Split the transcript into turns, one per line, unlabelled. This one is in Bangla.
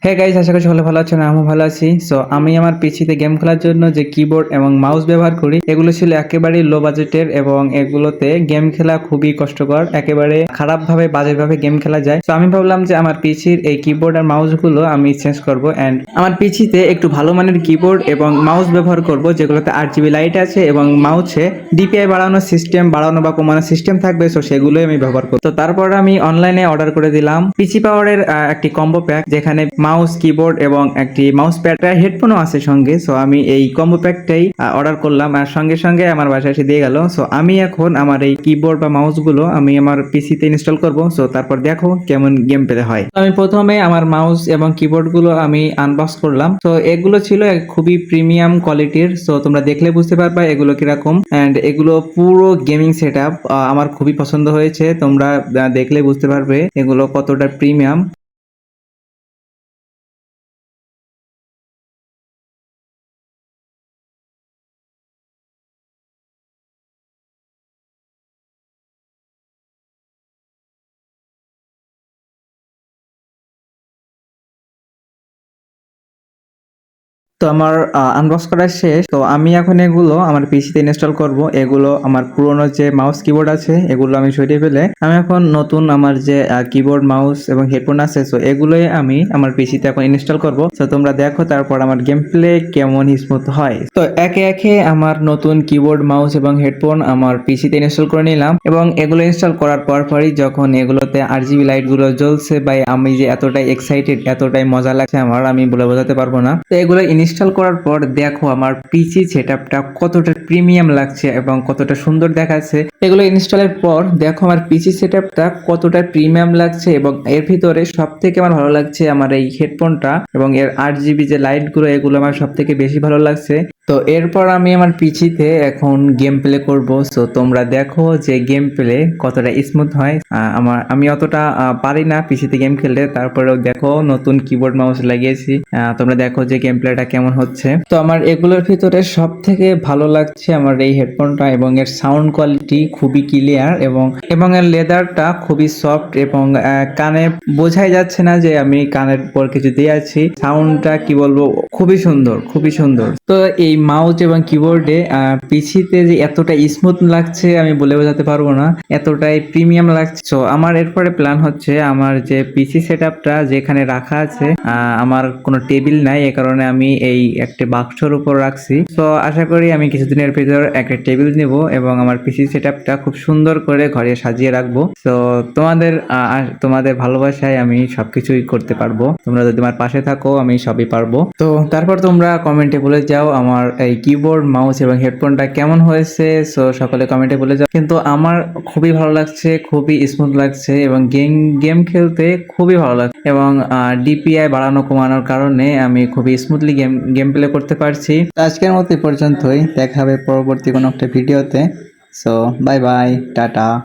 হে গাইস, আশা করি সকলে ভালো আছেন। আমিও ভালো আছি। সো আমি আমার পিসিতে গেম খেলার জন্য যে কিবোর্ড এবং মাউস ব্যবহার করি, এগুলো ছিল একেবারেই লো বাজেটের এবং এগুলোতে গেম খেলা খুবই কষ্টকর, একেবারে খারাপভাবে বাজেভাবে গেম খেলা যায়। তো আমি ভাবলাম যে আমার পিসির এই কিবোর্ড আর মাউস গুলো আমি চেঞ্জ করব এন্ড আমার পিসিতে একটু ভালো মানের কিবোর্ড এবং মাউস ব্যবহার করব, যেগুলোতে 8 GB লাইট আছে এবং মাউসে ডিপিআই বাড়ানোর সিস্টেম, বাড়ানো বা কমানোর সিস্টেম থাকবে। সো সেগুলোই আমি ব্যবহার করব। তো তারপর আমি অনলাইনে অর্ডার করে দিলাম পিসি পাওয়ারের একটি কম্বো প্যাক, যেখানে মাউস, কিবোর্ড এবং একটি মাউস প্যাড, হেডফোনও আছে সঙ্গে। সো আমি এই কম্বো প্যাকটাই অর্ডার করলাম আর সঙ্গে সঙ্গে আমার বাসায় এসে দিয়ে গেল। সো আমি এখন আমার এই কিবোর্ড বা মাউস গুলো আমি আমার পিসিতে ইনস্টল করব। সো তারপর দেখো কেমন গেম প্লে হয়। আমি প্রথমে আমার মাউস এবং কিবোর্ড গুলো আমি আনবক্স করলাম। তো এগুলো ছিল খুবই প্রিমিয়াম কোয়ালিটির। সো তোমরা দেখলে বুঝতে পারবা এগুলো কিরকম, এন্ড এগুলো পুরো গেমিং সেট আপ। আমার খুবই পছন্দ হয়েছে। তোমরা দেখলে বুঝতে পারবে এগুলো কতটা প্রিমিয়াম। তো আমার আনবক্স করা শেষ। তো আমি এখন এগুলো আমার পিসিতে ইনস্টল করব। এগুলো আমার পুরনো যে মাউস কিবোর্ড আছে এগুলো আমি সরিয়ে ফেলে আমি এখন নতুন আমার যে কিবোর্ড, মাউস এবং হেডফোন আছে, সো এগুলোই আমি আমার পিসিতে এখন ইনস্টল করব। তো তোমরা দেখো তারপর আমার গেম প্লে কেমন স্মুথ হয়। তো একে একে আমার নতুন কিবোর্ড, মাউস এবং হেডফোন আমার পিসিতে ইনস্টল করে নিলাম এবং এগুলো ইনস্টল করার পরই যখন এগুলোতে RGB লাইট গুলো জ্বলছে, ভাই আমি যে এতটাই এক্সাইটেড, এতটাই মজা লাগছে আমার, আমি বলে বোঝাতে পারবো না। তো এগুলো ইনস্টল করার পর দেখো আমার পিসি সেটআপটা কতটা প্রিমিয়াম লাগছে এবং কতটা সুন্দর দেখাচ্ছে। এগুলো ইনস্টলের পর দেখো আমার পিসি সেটআপটা কতটা প্রিমিয়াম লাগছে এবং এর ভিতরে সব থেকে আমার ভালো লাগছে আমার এই হেডফোনটা এবং এর 8 GB যে লাইট গুলো, এগুলো আমার সব থেকে বেশি ভালো লাগছে। তো এরপর আমি আমার পিসিতে এখন গেম প্লে করব। সো তোমরা দেখো যে গেম প্লে কতটা স্মুথ হয়। আমি অতটা পারি না পিসিতে গেম খেলতে, তারপরেও দেখো নতুন কিবোর্ড মাউস লাগিয়েছি। তোমরা দেখো যে গেম প্লেটা কেমন হচ্ছে। তো আমার এগুলোর ভিতরে সব থেকে ভালো লাগছে আমার এই হেডফোনটা এবং এর সাউন্ড কোয়ালিটি খুবই ক্লিয়ার এবং এর লেদারটা খুবই সফট এবং কানে বোঝাই যাচ্ছে না যে আমি কানের উপর কিছু দিয়ে আছি। সাউন্ডটা কি বলবো, খুবই সুন্দর, খুবই সুন্দর। তো এই মাউস এবং কিবোর্ডে পিসিতে যে এতটা স্মুথ লাগছে আমি বলে বোঝাতে পারবো না, এতটাই প্রিমিয়াম লাগছে। তো আমার এরপরে প্ল্যান হচ্ছে আমার যে পিসি সেটআপটা যেখানে রাখা আছে, আমার কোনো টেবিল নাই, এ কারণে আমি এই একটা বাক্সর উপর রাখছি। তো আশা করি আমি কিছুদিনের ভিতর একটা টেবিল নিব এবং আমার পিসি সেটআপটা খুব সুন্দর করে ঘরে সাজিয়ে রাখবো। তো তোমাদের ভালোবাসায় আমি সবকিছুই করতে পারবো। তোমরা যদি আমার পাশে থাকো আমি সবই পারবো। তো তারপর তোমরা কমেন্টে বলে যাও আমার এই কিবোর্ড, মাউস এবং হেডফোনটা কেমন হয়েছে। সো সকলে কমেন্টে বলে যাও। কিন্তু আমার খুবই ভালো লাগছে, খুবই স্মুথ লাগছে এবং গেম খেলতে খুবই ভালো লাগছে এবং ডিপিআই বাড়ানো কমানোর কারণে আমি খুবই স্মুথলি গেম প্লে করতে পারছি। তো আজকের মতো এই পর্যন্তই, দেখা হবে পরবর্তী কোনো একটা ভিডিওতে। So bye bye, tata.